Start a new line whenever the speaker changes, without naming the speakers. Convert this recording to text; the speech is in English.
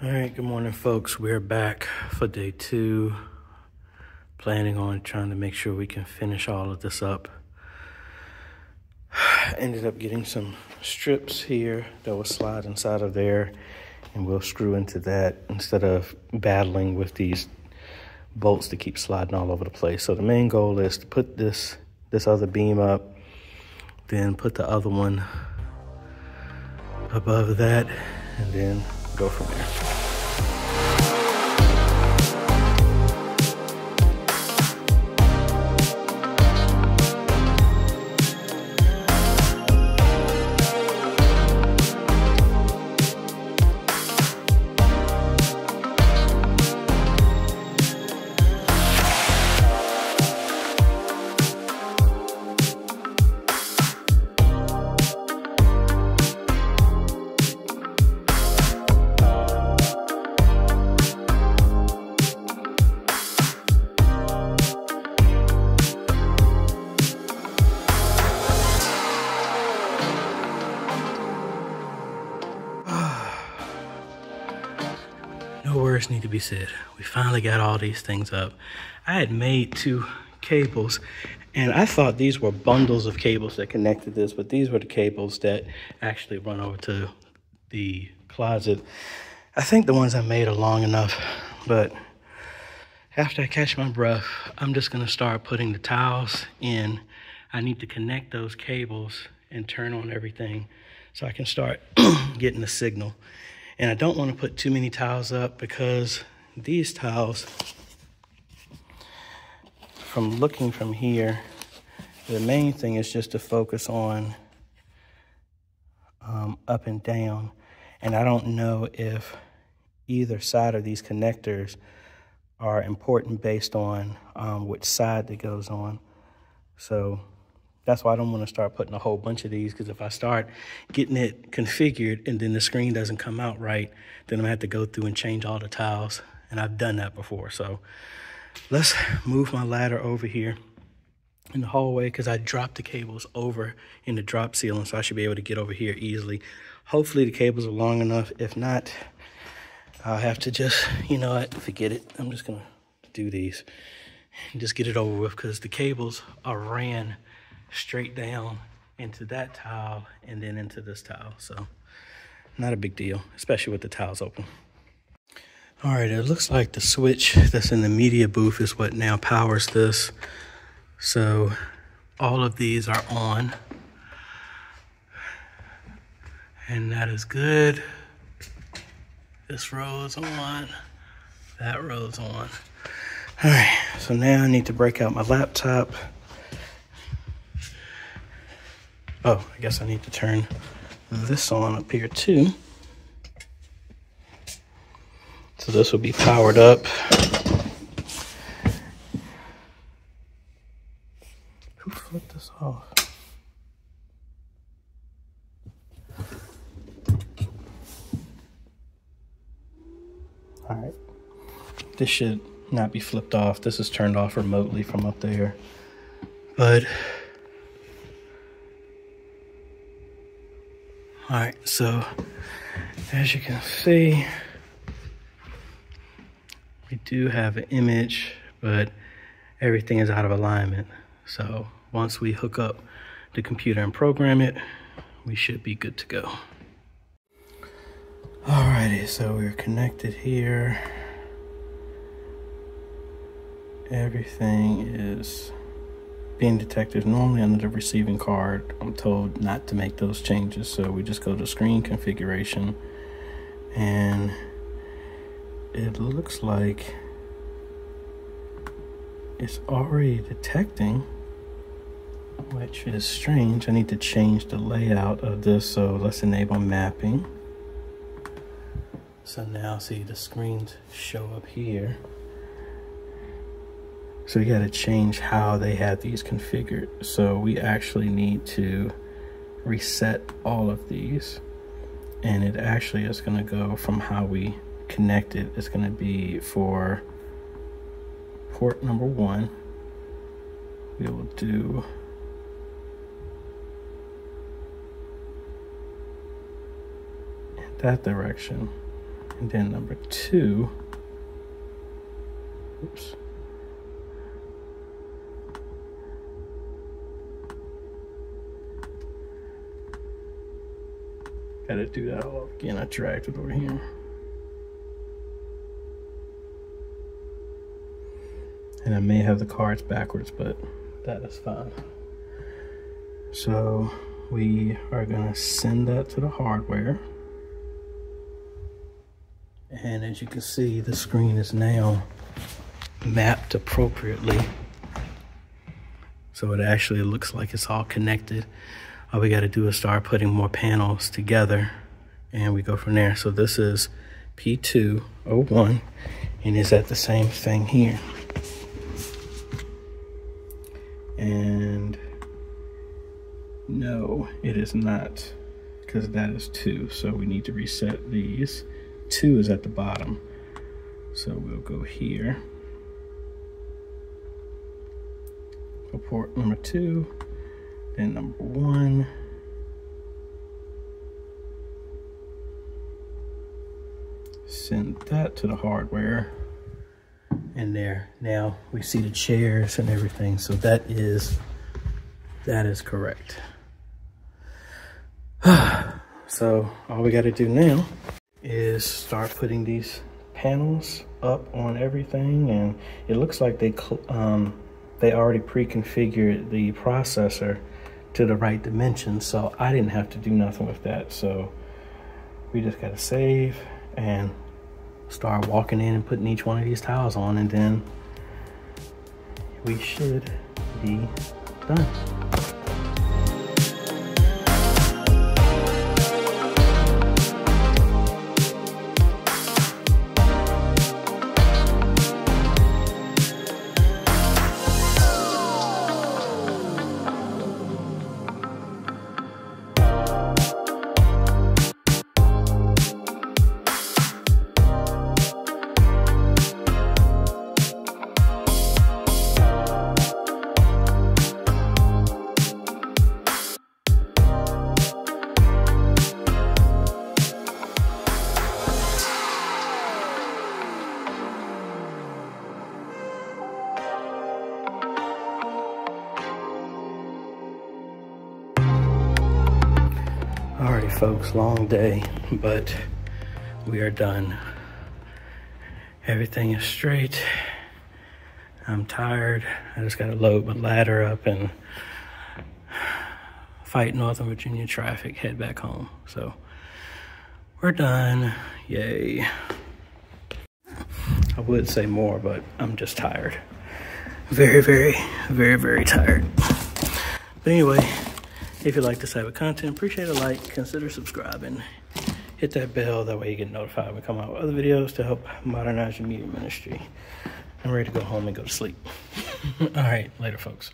All right, good morning, folks. We're back for day 2, planning on trying to make sure we can finish all of this up. Ended up getting some strips here that will slide inside of there, and we'll screw into that instead of battling with these bolts that keep sliding all over the place. So the main goal is to put this other beam up, then put the other one above that, and then go from there. No words need to be said. We finally got all these things up. I had made 2 cables, and I thought these were bundles of cables that connected this, but these were the cables that actually run over to the closet. I think the ones I made are long enough, but after I catch my breath, I'm just gonna start putting the towels in. I need to connect those cables and turn on everything so I can start getting the signal. And I don't want to put too many towels up because these towels, from looking from here, the main thing is just to focus on up and down. And I don't know if either side of these connectors are important based on which side it goes on. So that's why I don't want to start putting a whole bunch of these, because if I start getting it configured and then the screen doesn't come out right, then I'm going to have to go through and change all the tiles. And I've done that before. So let's move my ladder over here in the hallway, because I dropped the cables over in the drop ceiling, so I should be able to get over here easily. Hopefully the cables are long enough. If not, I'll have to just, you know what, forget it. I'm just going to do these and just get it over with, because the cables are ran straight down into that tile and then into this tile. So not a big deal, especially with the tiles open. All right, it looks like the switch that's in the media booth is what now powers this. So all of these are on, and that is good. This row is on, that row is on. All right, so now I need to break out my laptop. Oh, I guess I need to turn this on up here too. So this will be powered up. Who flipped this off? All right. This should not be flipped off. This is turned off remotely from up there. But all right, so as you can see, we do have an image, but everything is out of alignment. So once we hook up the computer and program it, we should be good to go. Alrighty, so we're connected here. Everything is being detected normally under the receiving card. I'm told not to make those changes, so we just go to screen configuration, and it looks like it's already detecting, which is strange. I need to change the layout of this, so let's enable mapping. So now see the screens show up here. So we got to change how they have these configured. So we actually need to reset all of these, and it actually is going to go from how we connect it. It's going to be for port number 1. We will do in that direction, And then number 2, oops. Gotta do that all again. I dragged it over here. And I may have the cards backwards, but that is fine. So we are gonna send that to the hardware. And as you can see, the screen is now mapped appropriately. So it actually looks like it's all connected. All we gotta do is start putting more panels together and we go from there. So this is P201 and it's at the same thing here. And no, it is not, because that is 2. So we need to reset these. 2 is at the bottom. So we'll go here. Go port number 2, then number 1. Send that to the hardware. And there, now we see the chairs and everything. So that is correct. So all we got to do now is start putting these panels up on everything, and it looks like they already pre-configured the processor to the right dimensions, so I didn't have to do nothing with that. So we just got to save and start walking in and putting each one of these tiles on, and then we should be done. Alrighty folks, long day, but we are done. Everything is straight. I'm tired. I just gotta load my ladder up and fight Northern Virginia traffic, head back home. So we're done, yay. I would say more, but I'm just tired. Very, very, very, very tired. But anyway, if you like this type of content, appreciate a like, consider subscribing, hit that bell, that way you get notified when we come out with other videos to help modernize your media ministry. I'm ready to go home and go to sleep. All right, later folks.